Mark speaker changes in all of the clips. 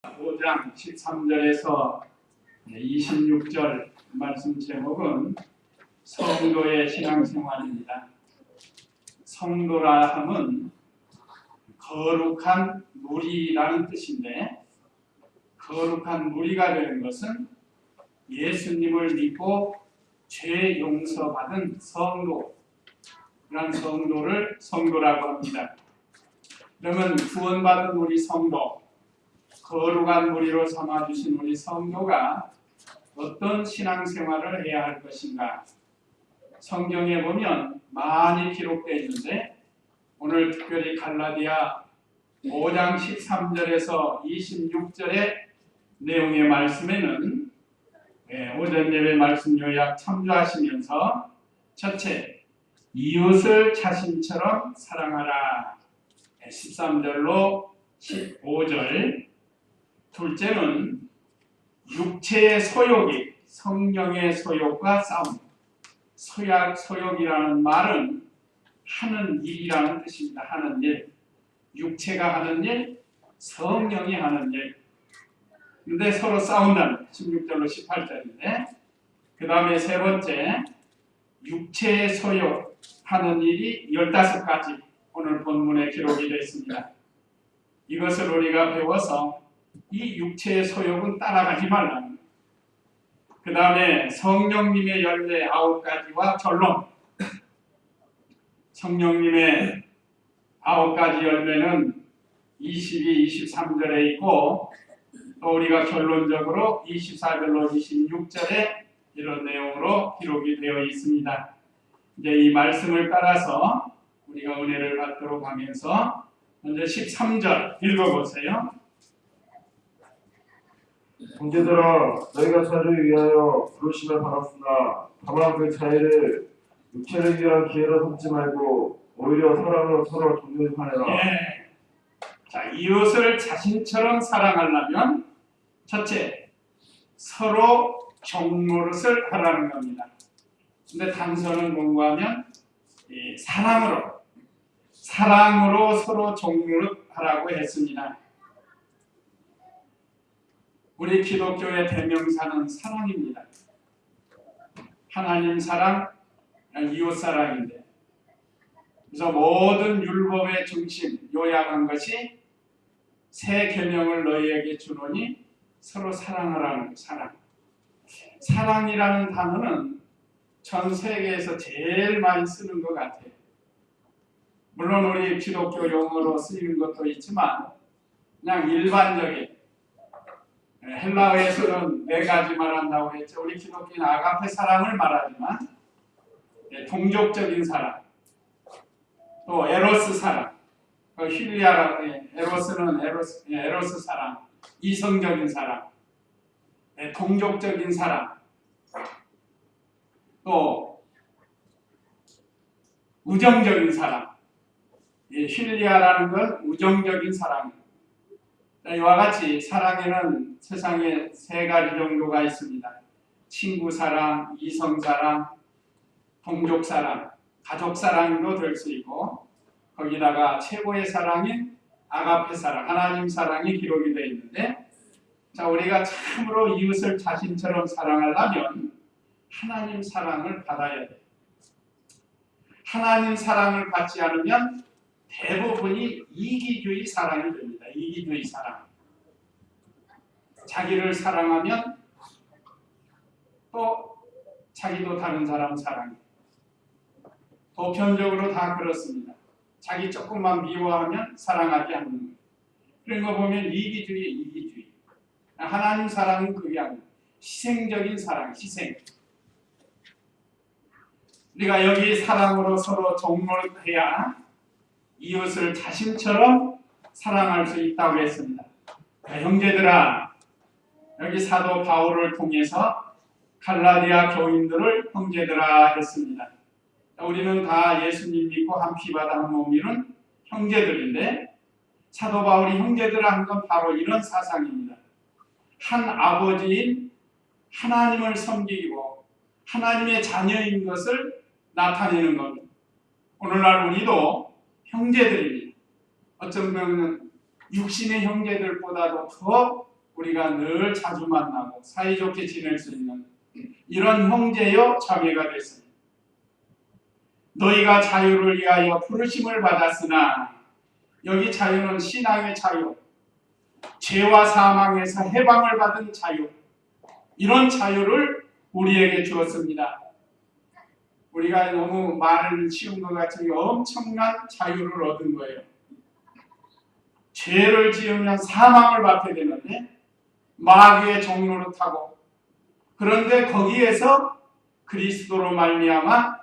Speaker 1: 5장 13절에서 26절 말씀 제목은 성도의 신앙생활입니다. 성도라 함은 거룩한 무리라는 뜻인데, 거룩한 무리가 되는 것은 예수님을 믿고 죄 용서받은 성도, 그런 성도를 성도라고 합니다. 그러면 구원받은 우리 성도, 거룩한 무리로 삼아주신 우리 성도가 어떤 신앙생활을 해야 할 것인가? 성경에 보면 많이 기록되어 있는데, 오늘 특별히 갈라디아 5장 13절에서 26절의 내용의 말씀에는 오전 예배 말씀 요약 참조하시면서, 첫째, 이웃을 자신처럼 사랑하라 13절로 15절, 둘째는 육체의 소욕이 성령의 소욕과 싸움. 소욕이라는 말은 하는 일이라는 뜻입니다. 하는 일. 육체가 하는 일, 성령이 하는 일. 근데 서로 싸운다는 16절로 18절인데, 그 다음에 세 번째, 육체의 소욕하는 일이 15가지 오늘 본문에 기록이 되어 있습니다. 이것을 우리가 배워서 이 육체의 소욕은 따라가지 말라는 거예요. 그 다음에 성령님의 열매 9가지와 결론. 성령님의 9가지 열매는 22, 23절에 있고, 또 우리가 결론적으로 24절로 26절에 이런 내용으로 기록이 되어 있습니다. 이제 이 말씀을 따라서 우리가 은혜를 받도록 하면서 먼저 13절 읽어보세요.
Speaker 2: 형제들아, 너희가 자를 위하여 부르심을 받았으나 다만 그 자유를 육체를 위한 기회로 삼지 말고 오히려 사랑으로 서로 존중하라.
Speaker 1: 예. 자, 이웃을 자신처럼 사랑하려면 첫째, 서로 종노릇을 하라는 겁니다. 근데 단서는 뭔가 하면 사랑으로 서로 종노릇하라고 했습니다. 우리 기독교의 대명사는 사랑입니다. 하나님 사랑, 이웃 사랑인데, 그래서 모든 율법의 중심 요약한 것이 새 계명을 너희에게 주노니 서로 사랑하라는 것. 사랑이라는 단어는 전 세계에서 제일 많이 쓰는 것 같아요. 물론 우리 기독교 용어로 쓰이는 것도 있지만, 그냥 일반적인, 헬라어에서는 4가지 말한다고 했죠. 우리 기독교는 아가페 사랑을 말하지만, 동족적인 사랑, 또 에로스 사랑, 힐리아라고 해. 에로스는 에로스 사랑, 이성적인 사랑, 동족적인 사랑, 또 우정적인 사랑. 힐리아라는 건 우정적인 사랑. 이와 같이 사랑에는 세상에 3가지 정도가 있습니다. 친구 사랑, 이성 사랑, 동족 사랑, 가족 사랑도 될 수 있고, 거기다가 최고의 사랑인 아가페 사랑, 하나님 사랑이 기록이 되어 있는데, 자, 우리가 참으로 이웃을 자신처럼 사랑하려면 하나님 사랑을 받아야 돼요. 하나님 사랑을 받지 않으면 대부분이 이기주의 사랑이 됩니다. 이기주의 사랑. 자기를 사랑하면 또 자기도 다른 사람 사랑해요. 보편적으로 다 그렇습니다. 자기 조금만 미워하면 사랑하지 않는 거예요. 그런 거 보면 이기주의. 하나님 사랑은 그게 아니에요. 희생적인 사랑, 희생. 우리가 여기 사랑으로 서로 종노릇해야 이웃을 자신처럼 사랑할 수 있다고 했습니다. 형제들아, 여기 사도 바울을 통해서 갈라디아 교인들을 형제들아 했습니다. 우리는 다 예수님 믿고 한 피바다 한 몸이는 형제들인데, 사도 바울이 형제들아 한 건 바로 이런 사상입니다. 한 아버지인 하나님을 섬기고 하나님의 자녀인 것을 나타내는 겁니다. 오늘날 우리도 형제들입니다. 어쩌면 육신의 형제들보다도 더 우리가 늘 자주 만나고 사이좋게 지낼 수 있는 이런 형제요 자매가 됐습니다. 너희가 자유를 위하여 부르심을 받았으나, 여기 자유는 신앙의 자유, 죄와 사망에서 해방을 받은 자유, 이런 자유를 우리에게 주었습니다. 우리가 너무 말을 쉬운 것 같이 엄청난 자유를 얻은 거예요. 죄를 지으면 사망을 받게 되는데 마귀의 종로를 타고, 그런데 거기에서 그리스도로 말미암아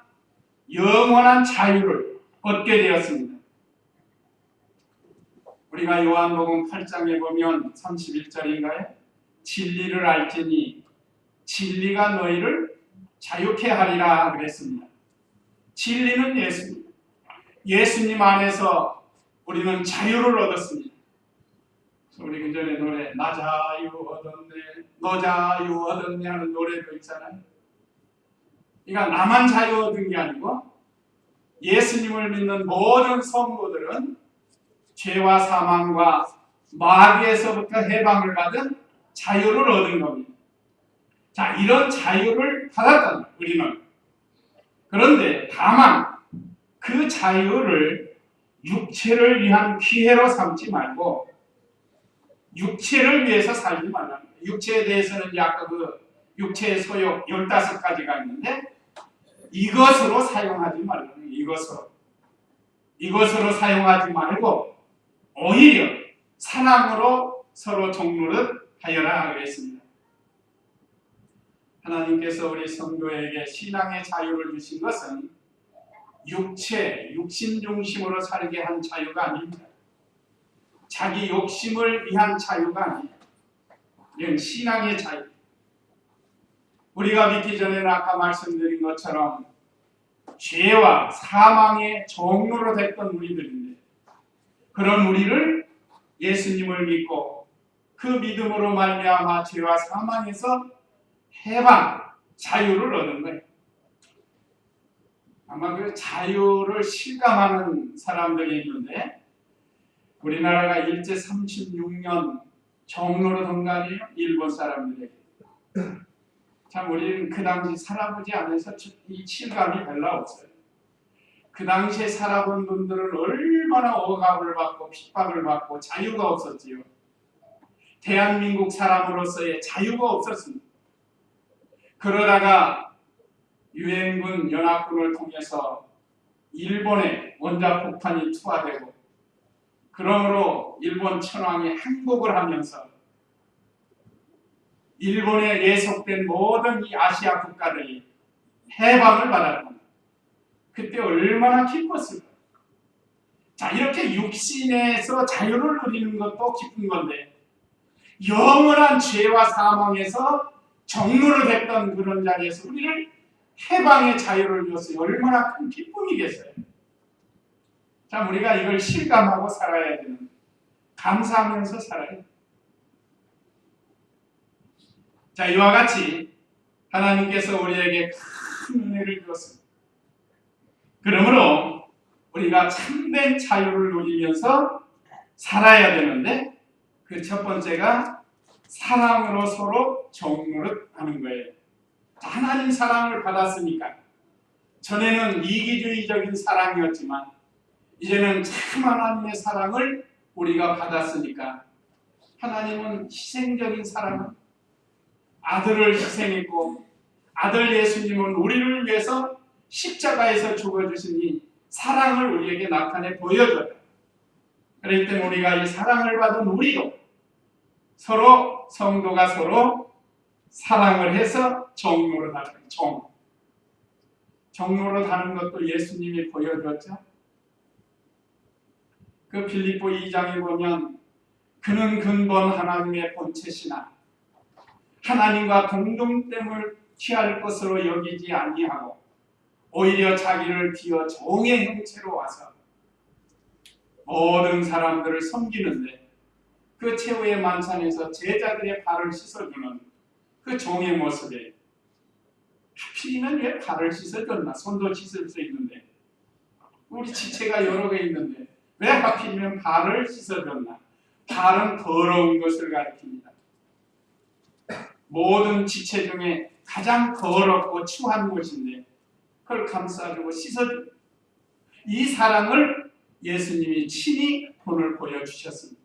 Speaker 1: 영원한 자유를 얻게 되었습니다. 우리가 요한복음 8장에 보면 31절인가요? 진리를 알지니 진리가 너희를 자유케 하리라 그랬습니다. 진리는 예수입니다. 예수님 안에서 우리는 자유를 얻었습니다. 우리 그전에 노래 나 자유 얻었네, 너 자유 얻었네 하는 노래도 있잖아요. 그러니까 나만 자유 얻은 게 아니고 예수님을 믿는 모든 성도들은 죄와 사망과 마귀에서부터 해방을 받은 자유를 얻은 겁니다. 자, 이런 자유를 받았던 우리는, 그런데 다만 그 자유를 육체를 위한 기회로 삼지 말고 육체를 위해서 살지 말라는 거예요. 육체에 대해서는 아까 그 육체의 소욕 15가지가 있는데 이것으로 사용하지 말라는 거예요. 이것으로 사용하지 말고 오히려 사랑으로 서로 종노릇 하여라 그랬습니다. 하나님께서 우리 성도에게 신앙의 자유를 주신 것은 육신 중심으로 살게 한 자유가 아닙니다. 자기 욕심을 위한 자유가 아닙니다. 이건 신앙의 자유. 우리가 믿기 전에는 아까 말씀드린 것처럼 죄와 사망의 종로로 됐던 우리들인데, 그런 우리를 예수님을 믿고 그 믿음으로 말미암아 죄와 사망에서 해방, 자유를 얻은 거예요. 아마 그 자유를 실감하는 사람들이 있는데, 우리나라가 일제 36년 종로로 된 거 아니에요? 일본 사람들에게. 참 우리는 그 당시 살아보지 않아서 이 실감이 별로 없어요. 그 당시에 살아본 분들은 얼마나 억압을 받고 핍박을 받고 자유가 없었지요. 대한민국 사람으로서의 자유가 없었습니다. 그러다가 유엔군 연합군을 통해서 일본에 원자폭탄이 투하되고, 그러므로 일본 천황이 항복을 하면서 일본에 예속된 모든 이 아시아 국가들이 해방을 받았습니다. 그때 얼마나 기뻤을까요? 자, 이렇게 육신에서 자유를 누리는 것도 기쁜 건데, 영원한 죄와 사망에서 종로를 됐던 그런 자리에서 우리를 해방의 자유를 주었어요. 얼마나 큰 기쁨이겠어요. 자, 우리가 이걸 실감하고 살아야 되는, 감사하면서 살아야. 자, 이와 같이 하나님께서 우리에게 큰 은혜를 주었습니다. 그러므로 우리가 참된 자유를 누리면서 살아야 되는데, 그 첫 번째가 사랑으로 서로 종노릇 하는 거예요. 하나님 사랑을 받았으니까, 전에는 이기주의적인 사랑이었지만 이제는 참 하나님의 사랑을 우리가 받았으니까, 하나님은 희생적인 사랑, 아들을 희생했고, 아들 예수님은 우리를 위해서 십자가에서 죽어주시니 사랑을 우리에게 나타내 보여줬다. 그렇기 때문에 우리가 이 사랑을 받은 우리도 서로, 성도가 서로 사랑을 해서 종로를 하는 거예요. 종로를 하는 것도 예수님이 보여줬죠. 그 빌립보 2장에 보면 그는 근본 하나님의 본체시나 하나님과 공동됨을 취할 것으로 여기지 아니하고 오히려 자기를 비워 종의 형체로 와서 모든 사람들을 섬기는데, 그 최후의 만찬에서 제자들의 발을 씻어주는 그 종의 모습에, 하필이면 왜 발을 씻어줬나? 손도 씻을 수 있는데, 우리 지체가 여러 개 있는데 왜 하필이면 발을 씻어줬나? 발은 더러운 것을 가리킵니다. 모든 지체 중에 가장 더럽고 추한 곳인데 그걸 감싸주고 씻어주고 이 사랑을 예수님이 친히 본을 보여주셨습니다.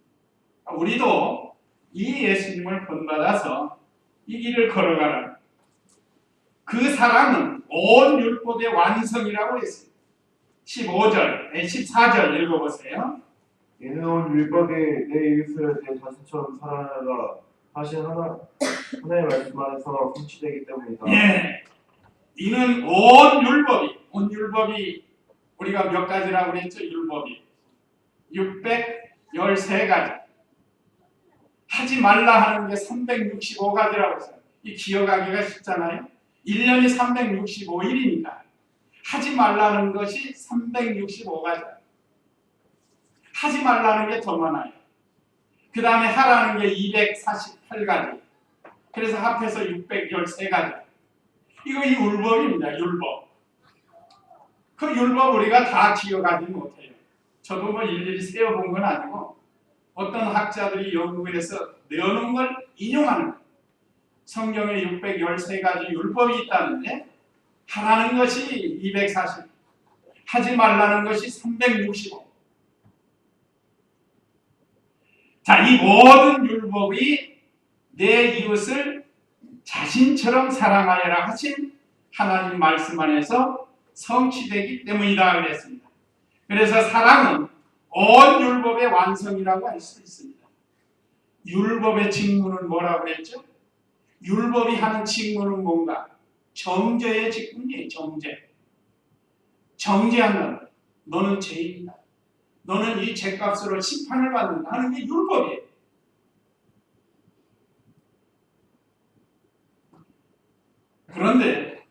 Speaker 1: 우리도 이 예수님을 본받아서 이 길을 걸어가라. 그 사랑은 온 율법의 완성이라고 했습니다. 14절 읽어보세요.
Speaker 2: 이는 온 율법이 내 이웃을 내 자신처럼 사랑하라 하신 하나의 말씀 안에서 성취되기 때문이다.
Speaker 1: 예, 이는 온 율법이 우리가 몇 가지라고 그랬죠? 율법이 613가지. 하지 말라 하는 게 365가지라고 했어요. 이 기억하기가 쉽잖아요. 1년이 365일이니까 하지 말라는 것이 365가지. 하지 말라는 게 더 많아요. 그 다음에 하라는 게 248가지. 그래서 합해서 613가지. 이거 이 율법입니다. 율법. 그 율법 우리가 다 기억하지 못해요. 저도 뭐 일일이 세어본 건 아니고 어떤 학자들이 연구해서 내어놓은 걸 인용하는 거예요. 성경에 613가지 율법이 있다는데 하라는 것이 240, 하지 말라는 것이 365. 자, 이 모든 율법이 내 이웃을 자신처럼 사랑하여라 하신 하나님 말씀 안에서 성취되기 때문이다 그랬습니다. 그래서 사랑은 온 율법의 완성이라고 할 수 있습니다. 율법의 직무는 뭐라고 그랬죠? 율법이 하는 직무는 뭔가? 정죄의 직분이에요. 정죄한다. 너는 죄인이다. 너는 이 죄값으로 심판을 받는다 하는 게 율법이에요. 그런데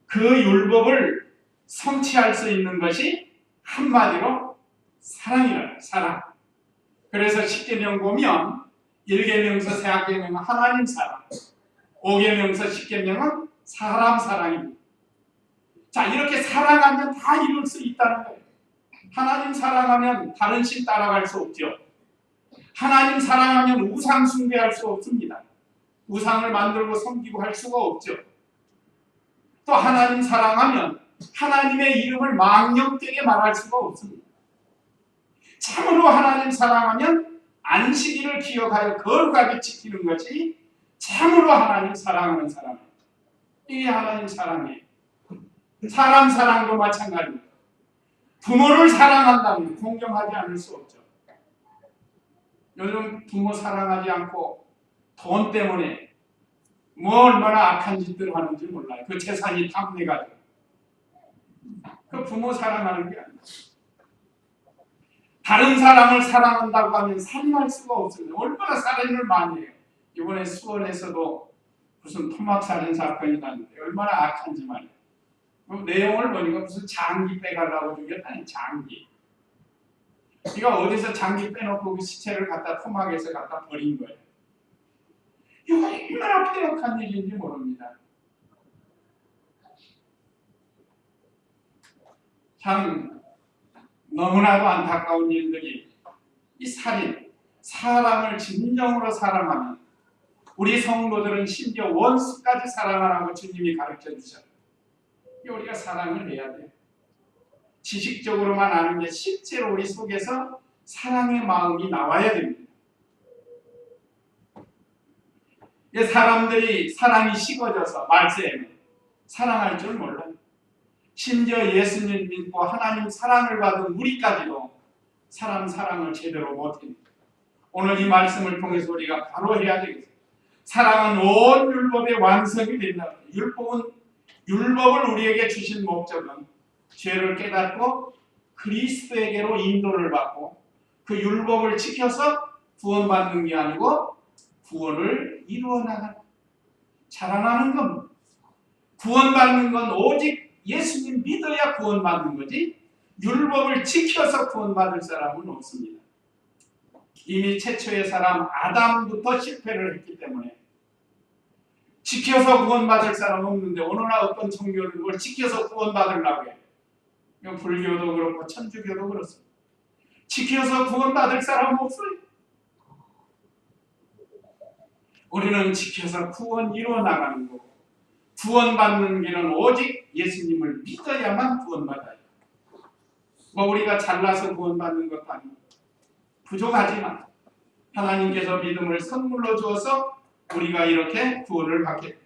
Speaker 1: 그 율법을 성취할 수 있는 것이 한마디로 사랑이라. 사랑. 그래서 10계명 보면 1계명서 세계명은 하나님 사랑, 5계명서 10계명은 사람 사랑입니다. 자, 이렇게 사랑하면 다 이룰 수 있다는 거예요. 하나님 사랑하면 다른 신 따라갈 수 없죠. 하나님 사랑하면 우상 숭배할 수 없습니다. 우상을 만들고 섬기고 할 수가 없죠. 또 하나님 사랑하면 하나님의 이름을 망령되게 말할 수가 없습니다. 참으로 하나님 사랑하면 안식일을 기억하여 거룩하게 지키는 것이 참으로 하나님 사랑하는 사람이에요. 이게 하나님 사랑이에요. 사람 사랑도 마찬가지입니다. 부모를 사랑한다면 공경하지 않을 수 없죠. 요즘 부모 사랑하지 않고 돈 때문에 뭐 얼마나 악한 짓들을 하는지 몰라요. 그 재산이 탐내가지고. 그 부모 사랑하는 게 아니에요. 다른 사람을 사랑한다고 하면 살인할 수가 없습니다. 얼마나 살인을 많이 해요. 이번에 수원에서도 무슨 토막살인 사건이 났는데 얼마나 악한지 말이에요. 그 내용을 보니까 무슨 장기 빼가려고 죽였다니. 장기. 네가 어디서 장기 빼놓고 그 시체를 갖다 토막에서 갖다 버린 거예요. 이거 얼마나 폐역한 일인지 모릅니다. 참 너무나도 안타까운 일들이 이 살인, 사람을 진정으로 사랑하면 우리 성도들은 심지어 원수까지 사랑하라고 주님이 가르쳐 주셨어요. 우리가 사랑을 해야 돼요. 지식적으로만 아는 게 실제로 우리 속에서 사랑의 마음이 나와야 됩니다. 사람들이 사랑이 식어져서 말세에는 사랑할 줄 몰라요. 심지어 예수님 믿고 하나님 사랑을 받은 우리까지도 사람 사랑을 제대로 못합니다. 오늘 이 말씀을 통해서 우리가 바로 해야 되겠어요. 사랑은 온 율법의 완성이 된다. 율법을 우리에게 주신 목적은 죄를 깨닫고 그리스도에게로 인도를 받고 그 율법을 지켜서 구원받는 게 아니고 구원을 이루어 나가는, 자라나는 겁니다. 구원받는 건 오직 예수님 믿어야 구원받는 거지 율법을 지켜서 구원받을 사람은 없습니다. 이미 최초의 사람 아담부터 실패를 했기 때문에 지켜서 구원받을 사람 없는데 어느 날 어떤 종교를 그걸 지켜서 구원받으려고 해요. 불교도 그렇고 천주교도 그렇습니다. 지켜서 구원받을 사람은 없어요. 우리는 지켜서 구원 이루어 나가는 거고, 구원받는 길은 오직 예수님을 믿어야만 구원받아요. 뭐 우리가 잘나서 구원받는 것도 아니고 부족하지만 하나님께서 믿음을 선물로 주어서 우리가 이렇게 구원을 받게 됩니다.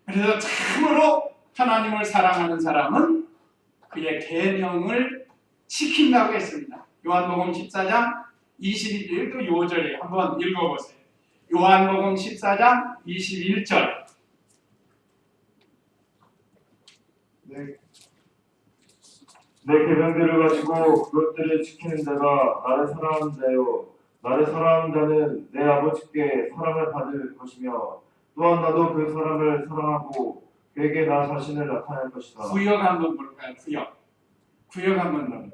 Speaker 1: 그래서 참으로 하나님을 사랑하는 사람은 그의 계명을 지킨다고 했습니다. 요한복음 14장 21절 5절에 한번 읽어보세요. 요한복음 14장 21절.
Speaker 2: 내 계명들을 가지고 그것들을 지키는 자가 나를 사랑하는 자요, 나를 사랑하는 자는 내 아버지께 사랑을 받을 것이며 또한 나도 그 사람을 사랑하고 그에게 나 자신을 나타낼 것이다.
Speaker 1: 구역 한번 볼까요? 구역 한번 넣어요.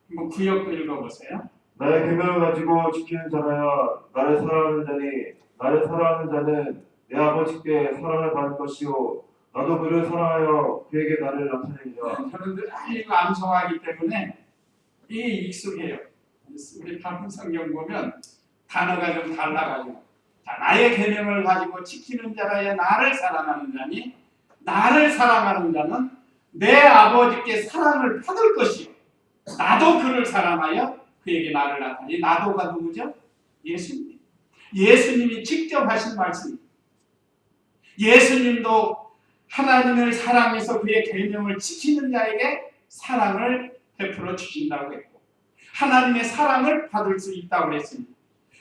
Speaker 1: 한번 구역도 읽어보세요.
Speaker 2: 나의 계명을 가지고 지키는 자라야 나를 사랑하는 자니 나를 사랑하는 자는 내 아버지께 사랑을 받을 것이요 나도 그를 사랑하여 그에게 나를 나타내리라.
Speaker 1: 여러분들 이거 암송하기 때문에 이게 익숙해요. 우리 다른 성경 보면 단어가 좀 달라가지고, 자, 나의 계명을 가지고 지키는 자라야 나를 사랑하는 자니 나를 사랑하는 자는 내 아버지께 사랑을 받을 것이요 나도 그를 사랑하여 그에게 나를 나타내. 나도가 누구죠? 예수님. 예수님이 직접 하신 말씀. 예수님도 하나님을 사랑해서 그의 계명을 지키는 자에게 사랑을 베풀어 주신다고 했고, 하나님의 사랑을 받을 수 있다고 했습니다.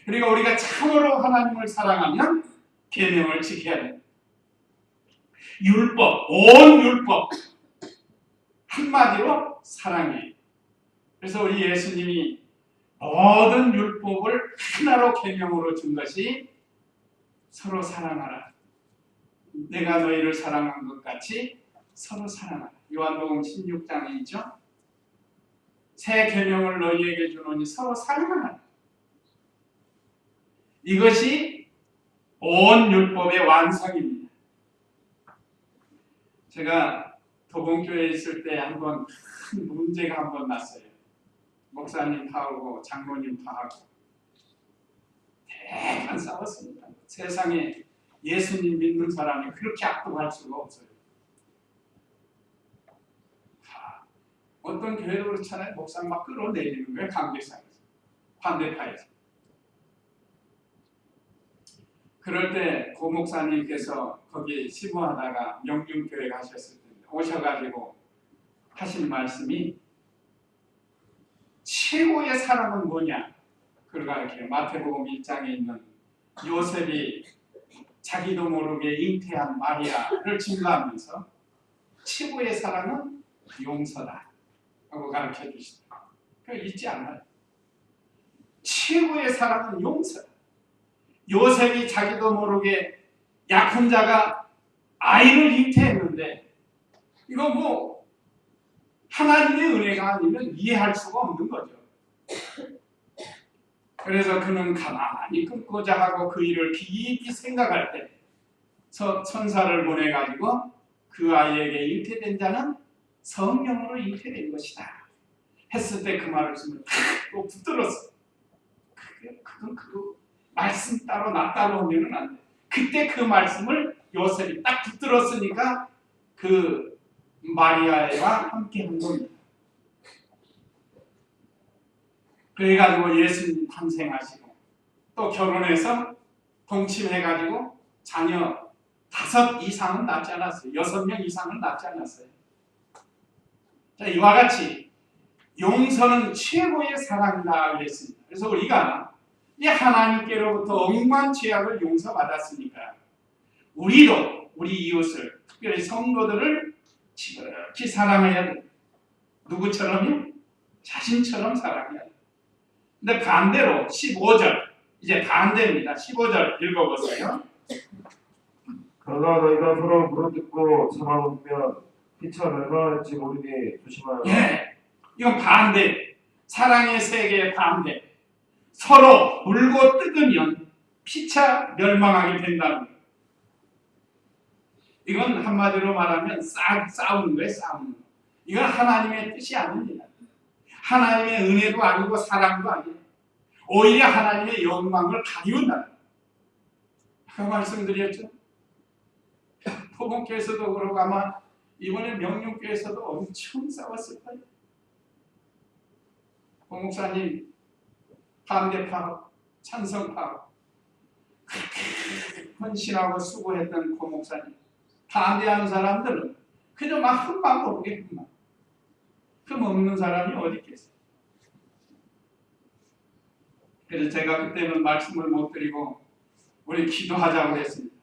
Speaker 1: 그리고 우리가 참으로 하나님을 사랑하면 계명을 지켜야 됩니다. 율법, 온 율법 한마디로 사랑이에요. 그래서 우리 예수님이 모든 율법을 하나로 계명으로 준 것이 서로 사랑하라. 내가 너희를 사랑한 것 같이 서로 사랑하라. 요한복음 16장에 있죠. 새 계명을 너희에게 주노니 서로 사랑하라. 이것이 온 율법의 완성입니다. 제가 도봉교회에 있을 때 한번 큰 문제가 한번 났어요. 목사님 파하고 장로님 파하고 대판 싸웠습니다. 세상에 예수님 믿는 사람이 그렇게 악독할 수가 없어요. 어떤 교회도 그렇잖아요. 목사 막 끌어내리는 거예요. 관계상에서. 반대파에서. 그럴 때 고 목사님께서 거기 시무하다가 명륜교회 가셨을 때 오셔가지고 하신 말씀이 최고의 사랑은 뭐냐? 그러가 이렇게 마태복음 1장에 있는 요셉이 자기도 모르게 잉태한 마리아를 증거하면서 최고의 사랑은 용서다 하고 가르쳐 주시다. 그거 잊지 않아요. 최고의 사랑은 용서다. 요셉이 자기도 모르게 약혼자가 아이를 잉태했는데 이거 뭐 하나님의 은혜가 아니면 이해할 수가 없는 거죠. 그래서 그는 가만히 끊고자 하고 그 일을 깊이 생각할 때 천사를 보내가지고 그 아이에게 잉태된 자는 성령으로 잉태된 것이다 했을 때 그 말씀을 또 붙들었어. 그건 그 말씀 따로 나 따로 하면은 안 돼. 그때 그 말씀을 요셉이 딱 붙들었으니까 그 마리아와 함께 한 겁니다. 그래가지고 예수님 탄생하시고 또 결혼해서 동침해가지고 자녀 5 이상은 낳지 않았어요. 6명 이상은 낳지 않았어요. 자, 이와 같이 용서는 최고의 사랑이다 그랬습니다. 그래서 우리가 이 하나님께로부터 억만 죄악을 용서받았으니까 우리도 우리 이웃을 특별히 성도들을 지극히 사랑해야 됩니다. 누구처럼요? 자신처럼 사랑해야 됩니다. 근데 반대로 15절 이제 반대입니다. 15절 읽어보세요.
Speaker 2: 그러나 너희가 서로 물어뜯고 참아보면 피차 멸망할지 모르니 조심하라.
Speaker 1: 예, 이건 반대. 사랑의 세계의 반대. 서로 물고 뜯으면 피차 멸망하게 된다는 거예요. 이건 한마디로 말하면 싸우는 거예요. 싸우는 거. 이건 하나님의 뜻이 아닙니다. 하나님의 은혜도 아니고 사랑도 아니에요. 오히려 하나님의 영광을 가리운다. 그 말씀드렸죠. 포봉교에서도 그러고 아마 이번에 명륜교에서도 엄청 싸웠을 거예요. 고 목사님 반대파하고 찬성파하고 그렇게 헌신하고 수고했던 고 목사님, 반대하는 사람들은 그저 막 흠만 모르게 흠만. 흠 없는 사람이 어디 있겠어요. 그래서 제가 그때는 말씀을 못 드리고 우리 기도하자고 했습니다.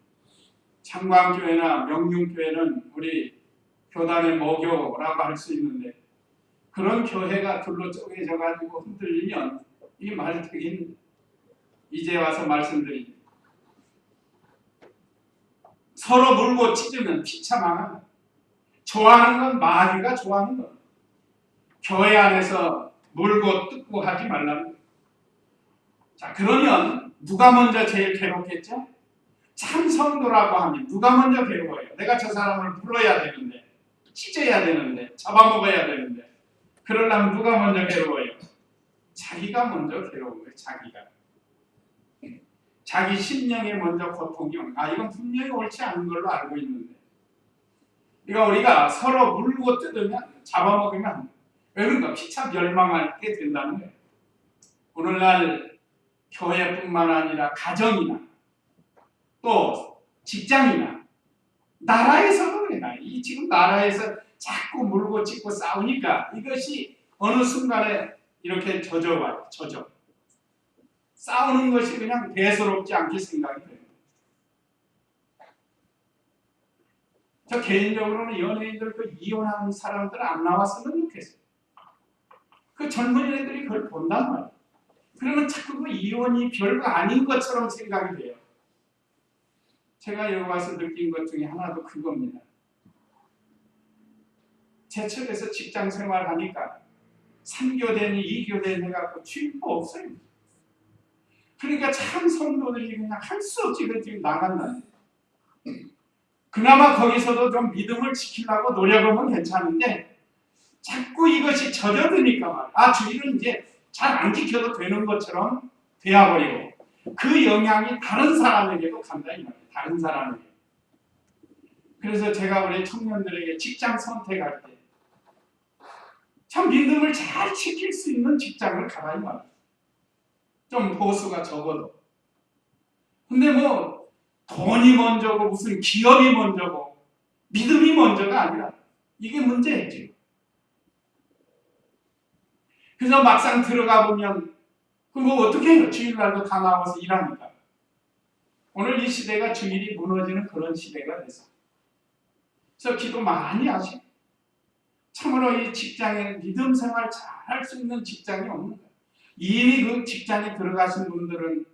Speaker 1: 창광교회나 명륜교회는 우리 교단의 모교라고 할 수 있는데 그런 교회가 둘로 쪼개져 가지고 흔들리면 이 말되긴 이제 와서 말씀드립니다. 서로 물고 찢으면 피차 망한다. 좋아하는 건 마귀가 좋아하는 거. 교회 안에서 물고 뜯고 하지 말라는 거예요. 자, 그러면 누가 먼저 제일 괴롭겠죠? 참 성도라고 하면 누가 먼저 괴로워요? 내가 저 사람을 불러야 되는데, 찢어야 되는데, 잡아먹어야 되는데, 그러려면 누가 먼저 괴로워요? 자기가 먼저 괴로운 거예요. 자기 심령에 먼저 고통이 오는 거예요. 이건 분명히 옳지 않은 걸로 알고 있는데, 그러니까 우리가 서로 물고 뜯으면 잡아먹으면 안 돼요. 왜 그런가? 피차 멸망하게 된다는 거예요. 오늘날 교회뿐만 아니라 가정이나 또 직장이나 나라에서도 그래요. 이 지금 나라에서 자꾸 물고 찢고 싸우니까 이것이 어느 순간에 이렇게 젖어와요. 싸우는 것이 그냥 대수롭지 않게 생각이 돼요. 저 개인적으로는 연예인들 그 이혼하는 사람들 안 나왔으면 좋겠어요. 그 젊은 애들이 그걸 본단 말이에요. 그러면 자꾸 그 이혼이 별거 아닌 것처럼 생각이 돼요. 제가 여기 와서 느낀 것 중에 하나도 그겁니다. 제철에서 직장 생활하니까 3교대니 2교대니 해갖고 취임도 없어요. 그러니까 참 성도들이 그냥 할 수 없이 지금 나간다. 그나마 거기서도 좀 믿음을 지키려고 노력하면 괜찮은데 자꾸 이것이 젖어드니까 주일은 이제 잘 안 지켜도 되는 것처럼 되어버리고 그 영향이 다른 사람에게도 간다 이 말이에요. 다른 사람에게. 그래서 제가 우리 청년들에게 직장 선택할 때 참 믿음을 잘 지킬 수 있는 직장을 가라 이 말이에요. 좀 보수가 적어도. 근데 뭐 돈이 먼저고 무슨 기업이 먼저고 믿음이 먼저가 아니라 이게 문제였지. 그래서 막상 들어가 보면 그럼 뭐 어떻게 해요? 주일날도 다 나와서 일하니까. 오늘 이 시대가 주일이 무너지는 그런 시대가 됐어. 그래서 기도 많이 하시고 참으로 이 직장에 믿음 생활 잘 할 수 있는 직장이 없는 거예요. 이미 그 직장에 들어가신 분들은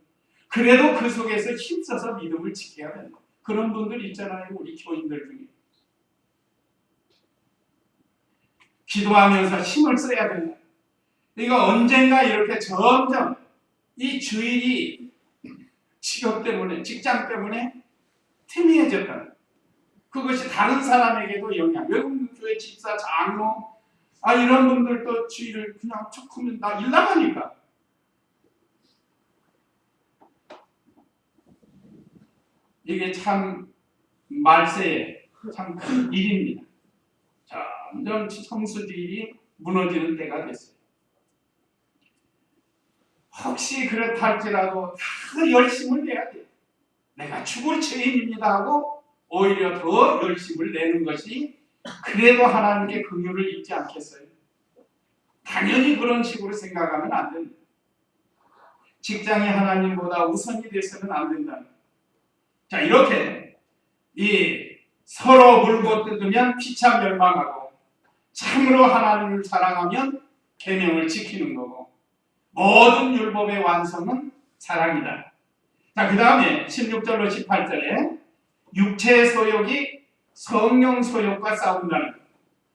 Speaker 1: 그래도 그 속에서 힘써서 믿음을 지켜야 된다. 그런 분들 있잖아요. 우리 교인들 중에. 기도하면서 힘을 써야 된다. 그러니까 언젠가 이렇게 점점 이 주일이 직업 때문에, 직장 때문에 태미해졌다. 그것이 다른 사람에게도 영향. 외국교회 집사, 장로, 이런 분들도 주일을 그냥 척하면 나 일 나가니까. 이게 참 말세에 참 큰 일입니다. 점점 성수들이 무너지는 때가 됐어요. 혹시 그렇다 할지라도 다 열심을 내야 돼요. 내가 죽을 죄인입니다 하고 오히려 더 열심을 내는 것이 그래도 하나님께 긍휼을 입지 않겠어요? 당연히 그런 식으로 생각하면 안 됩니다. 직장이 하나님보다 우선이 돼서는 안 된다. 자, 이렇게 이 서로 물고 뜯으면 피차 멸망하고 참으로 하나님을 사랑하면 계명을 지키는 거고 모든 율법의 완성은 사랑이다. 자, 그 다음에 16절로 18절에 육체의 소욕이 성령 소욕과 싸운다는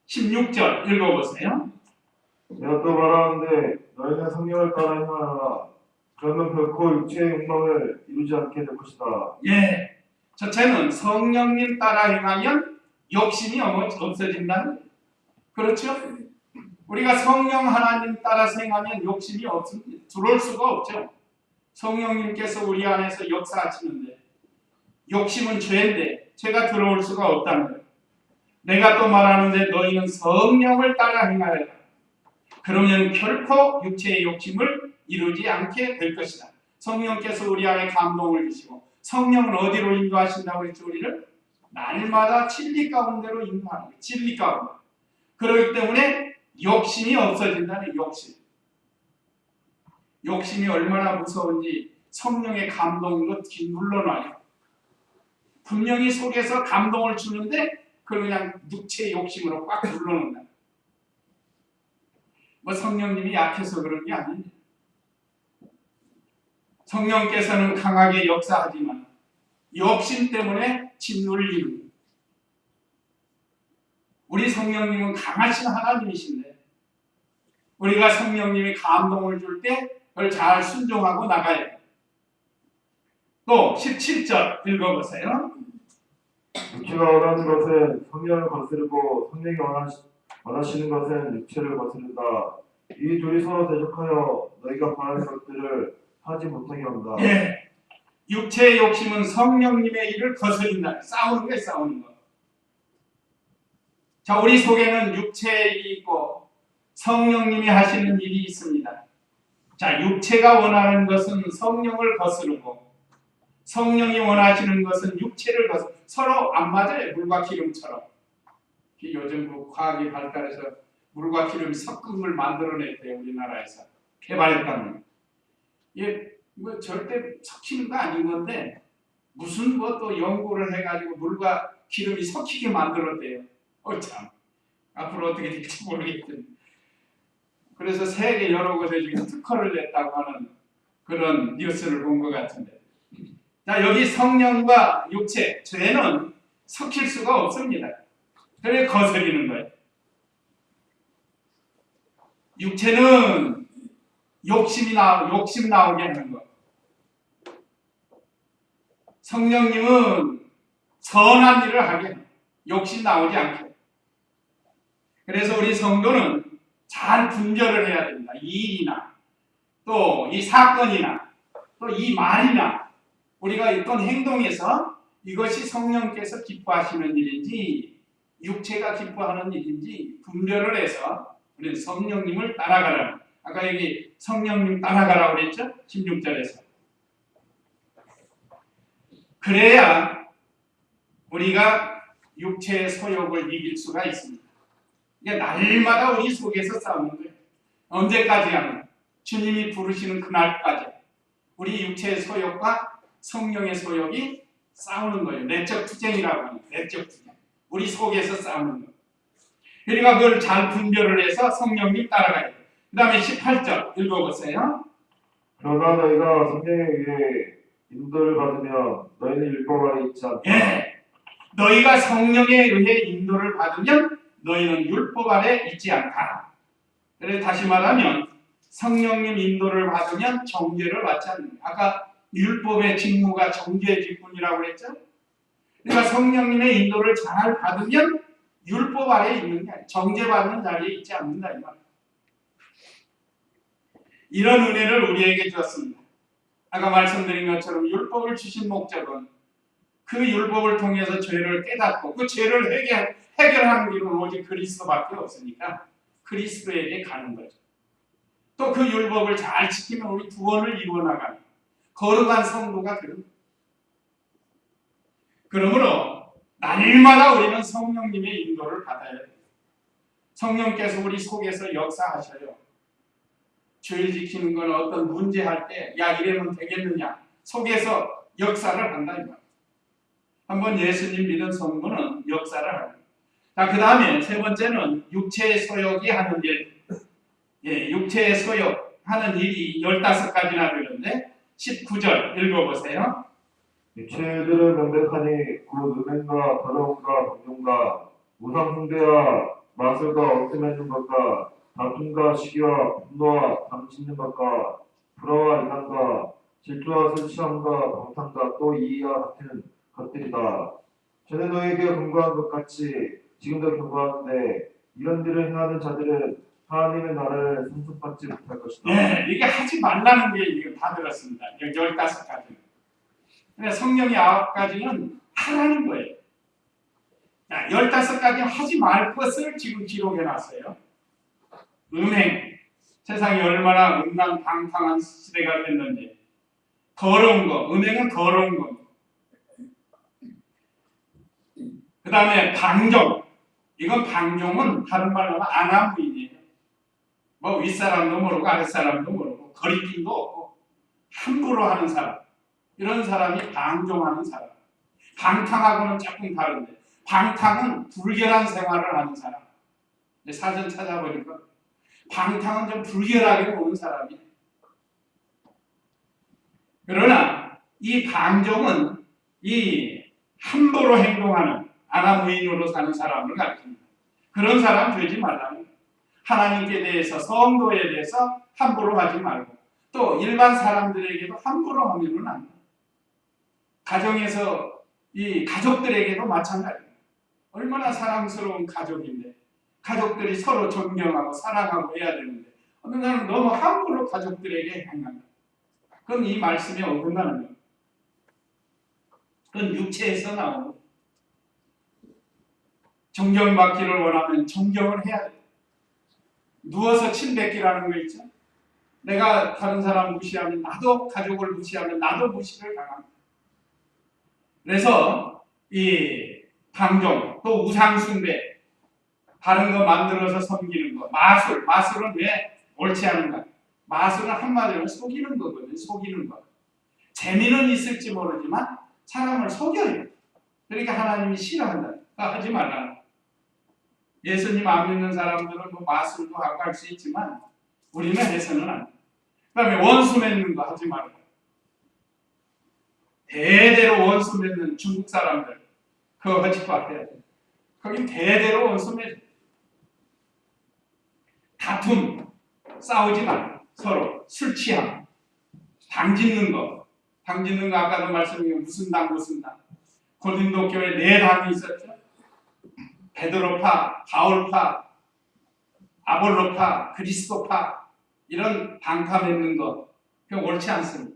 Speaker 1: 16절 읽어보세요.
Speaker 2: 내가 또 말하는데 너희는 성령을 따라 행하라. 그러면 결코 육체의 욕망을 이루지 않게 될 것이다.
Speaker 1: 예, 첫째는 성령님 따라 행하면 욕심이 없어진다는 거예요. 그렇죠? 우리가 성령 하나님 따라서 행하면 욕심이 들어올 수가 없죠. 성령님께서 우리 안에서 역사하시는데 욕심은 죄인데 죄가 들어올 수가 없다는 거예요. 내가 또 말하는데 너희는 성령을 따라 행하여라. 그러면 결코 육체의 욕심을 이루지 않게 될 것이다. 성령께서 우리 안에 감동을 주시고 성령은 어디로 인도하신다고 했죠? 우리를 날마다 진리 가운데로 인도하는 거예요. 진리 가운데. 그렇기 때문에 욕심이 없어진다는 욕심. 욕심이 얼마나 무서운지 성령의 감동으로 물러나요. 분명히 속에서 감동을 주는데 그걸 그냥 육체의 욕심으로 꽉 눌러놓는다. 뭐 성령님이 약해서 그런 게 아닙니다. 성령께서는 강하게 역사하지만 욕심 때문에 짓눌리는 거예요. 우리 성령님은 강하신 하나님이신데 우리가 성령님이 감동을 줄 때 그걸 잘 순종하고 나가야 돼요. 또 17절 읽어보세요.
Speaker 2: 육체가 원하는 것은 성령을 거스르고 성령이 원하시는 것은 육체를 거스른다. 이 둘이서 대적하여 너희가 바라는 것들을 하지 못하게 한다.
Speaker 1: 예. 육체의 욕심은 성령님의 일을 거스린다. 싸우는 거예요, 싸우는 거. 자, 우리 속에는 육체의 일이 있고 성령님이 하시는 일이 있습니다. 자, 육체가 원하는 것은 성령을 거스르고 성령이 원하시는 것은 육체를 거스르고 서로 안 맞아요. 물과 기름처럼. 요즘 그 과학이 발달해서 물과 기름이 섞은 걸 만들어냈대요. 우리나라에서. 개발했다는. 이게 뭐 절대 섞이는 거 아닌 건데 무슨 또 연구를 해가지고 물과 기름이 섞이게 만들었대요. 참. 앞으로 어떻게 될지 모르겠더니. 그래서 세계 여러 곳에 지금 특허를 냈다고 하는 그런 뉴스를 본 것 같은데. 자, 여기 성령과 육체, 죄는 섞일 수가 없습니다. 그래 거스리는 거예요. 육체는 욕심 나오게 하는 거. 성령님은 선한 일을 하게 해요. 욕심 나오지 않게. 그래서 우리 성도는 잘 분별을 해야 됩니다. 이 일이나 또 이 사건이나 또 이 말이나 우리가 어떤 행동에서 이것이 성령께서 기뻐하시는 일인지 육체가 기뻐하는 일인지 분별을 해서 우리는 성령님을 따라가라. 아까 여기 성령님 따라가라고 그랬죠? 16절에서. 그래야 우리가 육체의 소욕을 이길 수가 있습니다. 이게 날마다 우리 속에서 싸우는 거예요. 언제까지 하면 주님이 부르시는 그날까지 우리 육체의 소욕과 성령의 소욕이 싸우는 거예요. 내적 투쟁이라고 하는 내적 투쟁. 우리 속에서 싸우는 거예요. 그러니까 그걸 잘 분별을 해서 성령님 따라가야 돼요. 그 다음에 18절 읽어보세요.
Speaker 2: 그러나 너희가 성령에 의해 인도를 받으면 너희는 율법 아래 있지 않다.
Speaker 1: 예. 너희가 성령에 의해 인도를 받으면 너희는 율법 아래 있지 않다. 그래서 다시 말하면 성령님 인도를 받으면 정죄를 받지 않는다. 아까 율법의 직무가 정죄의 직분이라고 그랬죠? 그러니까 성령님의 인도를 잘 받으면 율법 아래에 있는 게 아니라 정죄받는 자리에 있지 않는다. 이 말. 이런 은혜를 우리에게 주었습니다. 아까 말씀드린 것처럼 율법을 주신 목적은 그 율법을 통해서 죄를 깨닫고 그 죄를 해결하는 길은 오직 그리스도밖에 없으니까 그리스도에게 가는 거죠. 또 그 율법을 잘 지키면 우리 구원을 이루어나가는 거룩한 성도가 되는 거예요. 그러므로 날마다 우리는 성령님의 인도를 받아야 돼요. 성령께서 우리 속에서 역사하셔요. 죄를 지키는 건 어떤 문제할 때 야 이러면 되겠느냐 속에서 역사를 한다 이 말이에요. 한번 예수님 믿은 성도는 역사를 합니다. 자, 그 다음에 세 번째는 육체의 소욕이 하는 일. 예, 육체의 소욕 하는 일이 15가지나 되는데 19절 읽어보세요.
Speaker 2: 육체들은 명백하니 곧 음행과 더러움과 방종과 우상숭배와 마술과 얽매는 것과 다툼과 시기와 분노와 담짓는 것과 불화와 이단과 질투와 술 취함과 방탕과 또 이와 같은 것들이다. 전에 너에게 경고한 것 같이 지금도 경고하는데 이런 일을 행하는 자들은 하나님의 나라를 상속받지 못할 것이다.
Speaker 1: 예, 이게 하지 말라는 게 이거 다 들었습니다. 15가지. 그래서 성령의 9가지는 하라는 거예요. 15가지 하지 말 것을 지금 기록해놨어요. 음행, 세상이 얼마나 음란방탕한 시대가 됐는지. 더러운 거, 음행은 더러운 거. 그 다음에 방종, 이건 방종은 다른 말로 하면 안하무인이에요. 뭐 윗사람도 모르고 아랫사람도 모르고 거리낌도 없고 함부로 하는 사람, 이런 사람이 방종하는 사람. 방탕하고는 조금 다른데, 방탕은 불결한 생활을 하는 사람. 사전 찾아보니까 방탕은 좀 불결하게 보는 사람이에요. 그러나 이 방종은 이 함부로 행동하는 아나무인으로 사는 사람을 가르칩니다. 그런 사람 되지 말라는 거예요. 하나님께 대해서, 성도에 대해서 함부로 하지 말고, 또 일반 사람들에게도 함부로 하면은 안 돼요. 가정에서 이 가족들에게도 마찬가지예요. 얼마나 사랑스러운 가족인데, 가족들이 서로 존경하고 사랑하고 해야 되는데, 어느 날은 너무 함부로 가족들에게 행한다. 그건 이 말씀에 어긋나는 거예요. 그건 육체에서 나오는 거예요. 존경받기를 원하면 존경을 해야 돼요. 누워서 침뱉기라는 거 있죠? 내가 다른 사람 무시하면 나도, 가족을 무시하면 나도 무시를 당합니다. 그래서 이 방종, 또 우상숭배, 다른 거 만들어서 섬기는 거, 마술은 왜 옳지 않은가? 마술은 한마디로 속이는 거거든요. 속이는 거. 재미는 있을지 모르지만 사람을 속여요. 그러니까 하나님이 싫어한다. 하지 말라. 예수님 안 믿는 사람들은 뭐 마술도 하고 할 수 있지만 우리는 해서는 안 돼. 그 다음에 원수 맺는 거 하지 말고. 대대로 원수 맺는 중국 사람들, 그거 하지 말아야 돼. 거긴 대대로 원수 맺어. 다툼, 싸우지 말고 서로 술 취함, 당 짓는 거. 당 짓는 거 아까도 말씀드린 무슨 당. 고린도 교회 4당이 있었죠. 베드로파, 바울파, 아볼로파, 그리스도파, 이런 당파 맺는 거, 그거 옳지 않습니다.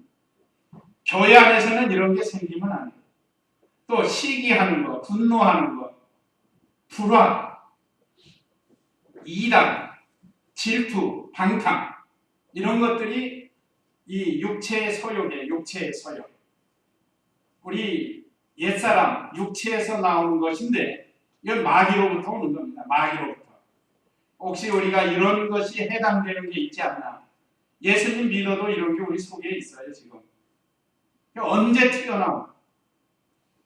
Speaker 1: 교회 안에서는 이런 게 생기면 안 돼요. 또 시기하는 거, 분노하는 거, 불화, 이단, 질투, 방탕, 이런 것들이 이 육체의 소욕이에요. 육체의 소욕. 우리 옛사람 육체에서 나오는 것인데 이건 마귀로부터 오는 겁니다. 마귀로부터. 혹시 우리가 이런 것이 해당되는 게 있지 않나? 예수님 믿어도 이런 게 우리 속에 있어요. 지금. 언제 튀어나오나?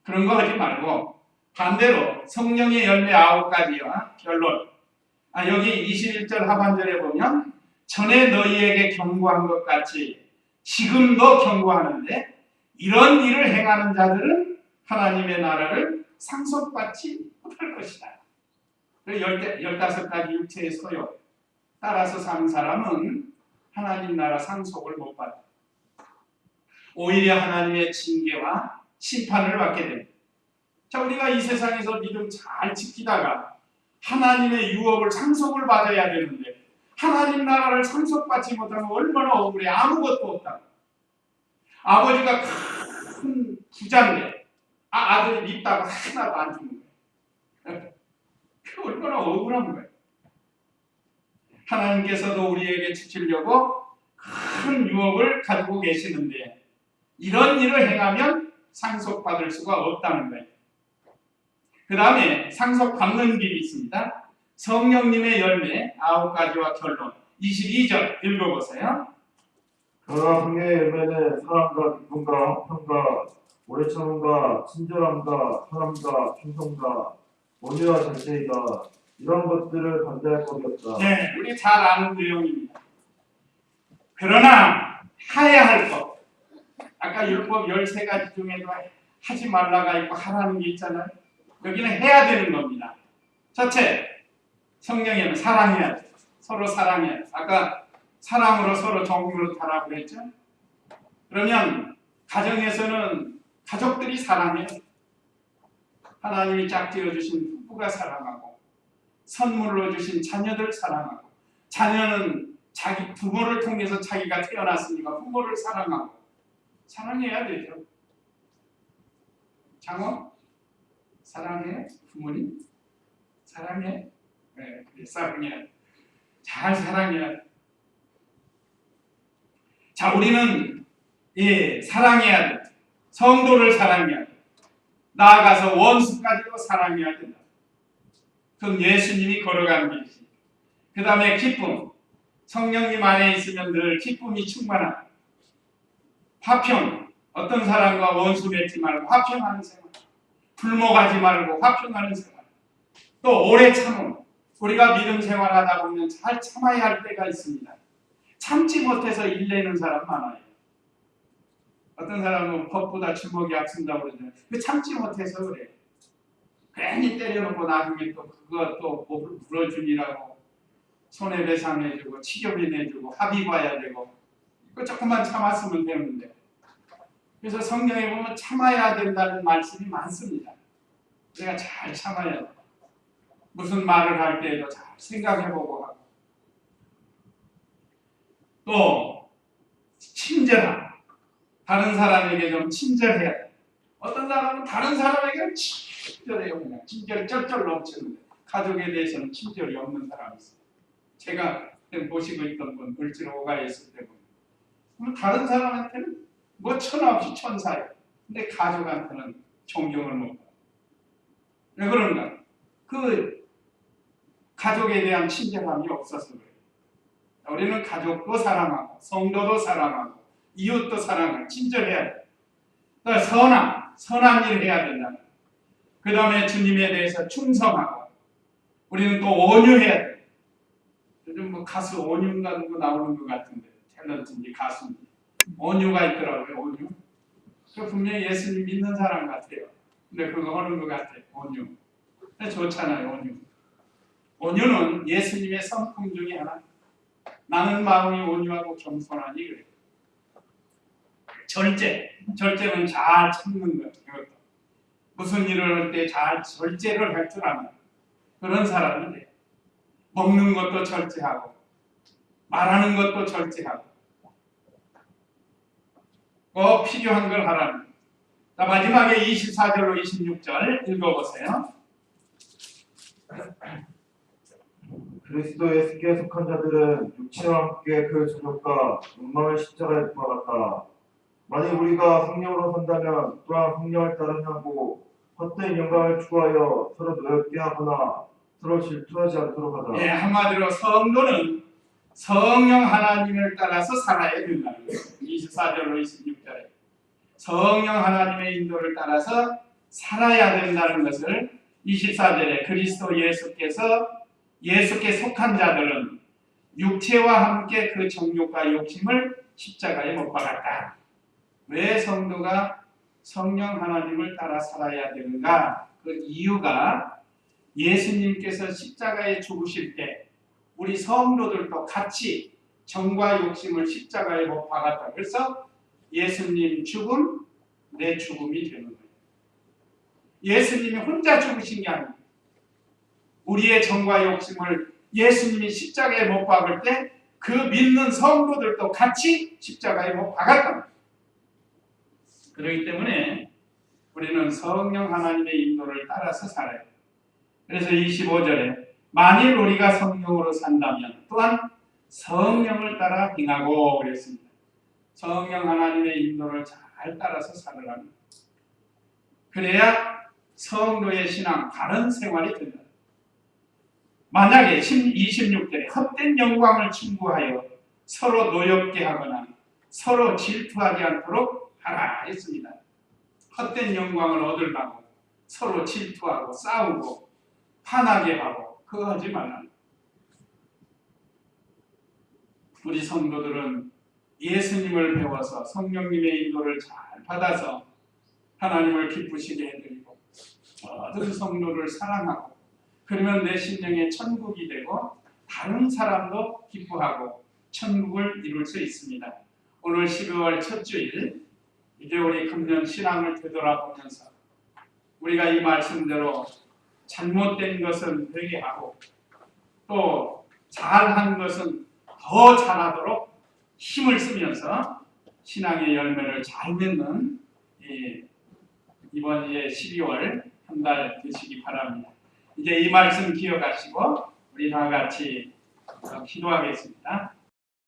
Speaker 1: 그런 거 하지 말고 반대로 성령의 열매 9가지와 결론. 여기 21절 하반절에 보면 전에 너희에게 경고한 것 같이 지금도 경고하는데 이런 일을 행하는 자들은 하나님의 나라를 상속받지 못할 것이다. 15가지 육체의 소욕 따라서 사는 사람은 하나님 나라 상속을 못 받아. 오히려 하나님의 징계와 심판을 받게 됩니다. 자, 우리가 이 세상에서 믿음 잘 지키다가 하나님의 유업을 상속을 받아야 되는데 하나님 나라를 상속받지 못하면 얼마나 억울해. 아무것도 없다. 아버지가 큰 부자인데 아들이 밉다고 하나도 안 주는 거예요. 그 얼마나 억울한 거예요. 하나님께서도 우리에게 주시려고 큰 유업을 가지고 계시는데 이런 일을 행하면 상속받을 수가 없다는 거예요. 그 다음에 상속받는 길이 있습니다. 성령님의 열매 9가지와 결론 22절 읽어보세요.
Speaker 2: 그러나 성령의 열매는 사랑과 기쁨과 화평과 오래 참음과 친절함과 사랑과 충성과 온유와 절제이다. 이런 것들을 반대할 법이 없다.
Speaker 1: 네, 우리 잘 아는 내용입니다. 그러나 해야 할 것. 아까 율법 13가지 중에도 하지 말라가 있고 하라는 게 있잖아요. 여기는 해야 되는 겁니다. 첫째, 성령에는 사랑해야 돼. 서로 사랑해야 돼. 아까 사랑으로 서로 정으로 타라고 그랬죠? 그러면 가정에서는 가족들이 사랑해요. 하나님이 짝지어 주신 부부가 사랑하고 선물로 주신 자녀들 사랑하고 자녀는 자기 부모를 통해서 자기가 태어났으니까 부모를 사랑하고 사랑해야 되죠. 장원 사랑해. 부모님 사랑해. 네, 그래, 사랑해. 잘 사랑해야 돼. 자, 우리는 사랑해야 돼. 성도를 사랑해야 돼. 나아가서 원수까지도 사랑해야 된다. 그건 예수님이 걸어간 길이지. 그 다음에 기쁨. 성령님 안에 있으면 늘 기쁨이 충만하다. 화평. 어떤 사람과 원수 맺지 말고 화평하는 생활. 불목하지 말고 화평하는 생활. 또 오래 참음. 우리가 믿음 생활하다 보면 잘 참아야 할 때가 있습니다. 참지 못해서 일내는 사람 많아요. 어떤 사람은 법보다 주먹이 앞선다고 그러잖아요. 그 참지 못해서 그래. 괜히 때려놓고 나중에 또 그거 또 물어주니라고 손해배상해주고 치료비 내주고 합의 봐야 되고 그 조금만 참았으면 되는데. 그래서 성경에 보면 참아야 된다는 말씀이 많습니다. 우리가 잘 참아야 돼. 무슨 말을 할 때에도 잘 생각해보고 하고. 또 친절함. 다른 사람에게 좀 친절해야 돼. 어떤 사람은 다른 사람에게 친절해요. 그냥 친절이 쩔쩔 넘치는데 가족에 대해서는 친절이 없는 사람이 있어요. 제가 모시고 있던 분 을지로가 있을 때 보면 다른 사람한테는 뭐 천하 없이 천사예요. 근데 가족한테는 존경을 못 받아요. 왜 그런가? 그 가족에 대한 친절함이 없어서 그래요. 우리는 가족도 사랑하고 성도도 사랑하고 이웃도 사랑하고 친절해야 돼. 또 선한 일을 해야 된다. 그 다음에 주님에 대해서 충성하고 우리는 또 온유해야 돼. 요즘 뭐 가수 온유인가 누구 나오는 것 같은데 탤런트인지 가수인지 온유가 있더라고요. 온유. 그 분명히 예수님 믿는 사람 같아요. 근데 그거 하는 것 같아. 온유. 좋잖아요. 온유. 온유는 예수님의 성품 중에 하나. 나는 마음이 온유하고 겸손하니 그래. 절제는 잘 참는 것. 이것도. 무슨 일을 할 때 잘 절제를 할 줄 아는 그런 사람이 돼. 먹는 것도 절제하고 말하는 것도 절제하고 꼭 필요한 걸 하라는. 자, 마지막에 24절로 26절 읽어보세요.
Speaker 2: 그리스도 예수께 속한 자들은 육체와 함께 그 저녁과 욕망을 십자가에 못 박았다. 만일 우리가 성령으로 산다면 또한 성령을 따르냐고 헛된 영광을 추구하여 서로 노엽게 하거나 서로 질투하지 않도록 하다.
Speaker 1: 예, 한마디로 성도는 성령 하나님을 따라서 살아야 된다는 거예요. 24절로 26절에 성령 하나님의 인도를 따라서 살아야 된다는 것을 24절에 그리스도 예수께 속한 자들은 육체와 함께 그 정욕과 욕심을 십자가에 못 박았다. 왜 성도가 성령 하나님을 따라 살아야 되는가? 그 이유가 예수님께서 십자가에 죽으실 때 우리 성도들도 같이 정과 욕심을 십자가에 못 박았다. 그래서 예수님 죽음, 내 죽음이 되는 거예요. 예수님이 혼자 죽으신 게 아니에요. 우리의 정과 욕심을 예수님이 십자가에 못 박을 때 그 믿는 성도들도 같이 십자가에 못 박았다. 그렇기 때문에 우리는 성령 하나님의 인도를 따라서 살아야 돼요. 그래서 25절에 만일 우리가 성령으로 산다면 또한 성령을 따라 행하고 그랬습니다. 성령 하나님의 인도를 잘 따라서 살으라는 거예요. 그래야 성도의 신앙, 바른 생활이 된다. 만약에 26절에 헛된 영광을 충고하여 서로 노엽게 하거나 서로 질투하지 않도록 하라 했습니다. 헛된 영광을 얻으려고 서로 질투하고 싸우고 화나게 하고 그거 하지 말라. 우리 성도들은 예수님을 배워서 성령님의 인도를 잘 받아서 하나님을 기쁘시게 해드리고 모든 성도를 사랑하고 그러면 내 심령의 천국이 되고 다른 사람도 기뻐하고 천국을 이룰 수 있습니다. 오늘 12월 첫 주일 이제 우리 금년 신앙을 되돌아보면서 우리가 이 말씀대로 잘못된 것은 회개하고 또 잘한 것은 더 잘하도록 힘을 쓰면서 신앙의 열매를 잘 맺는 이번 12월 한 달 되시기 바랍니다. 이제 이 말씀 기억하시고 우리 다 같이 기도하겠습니다.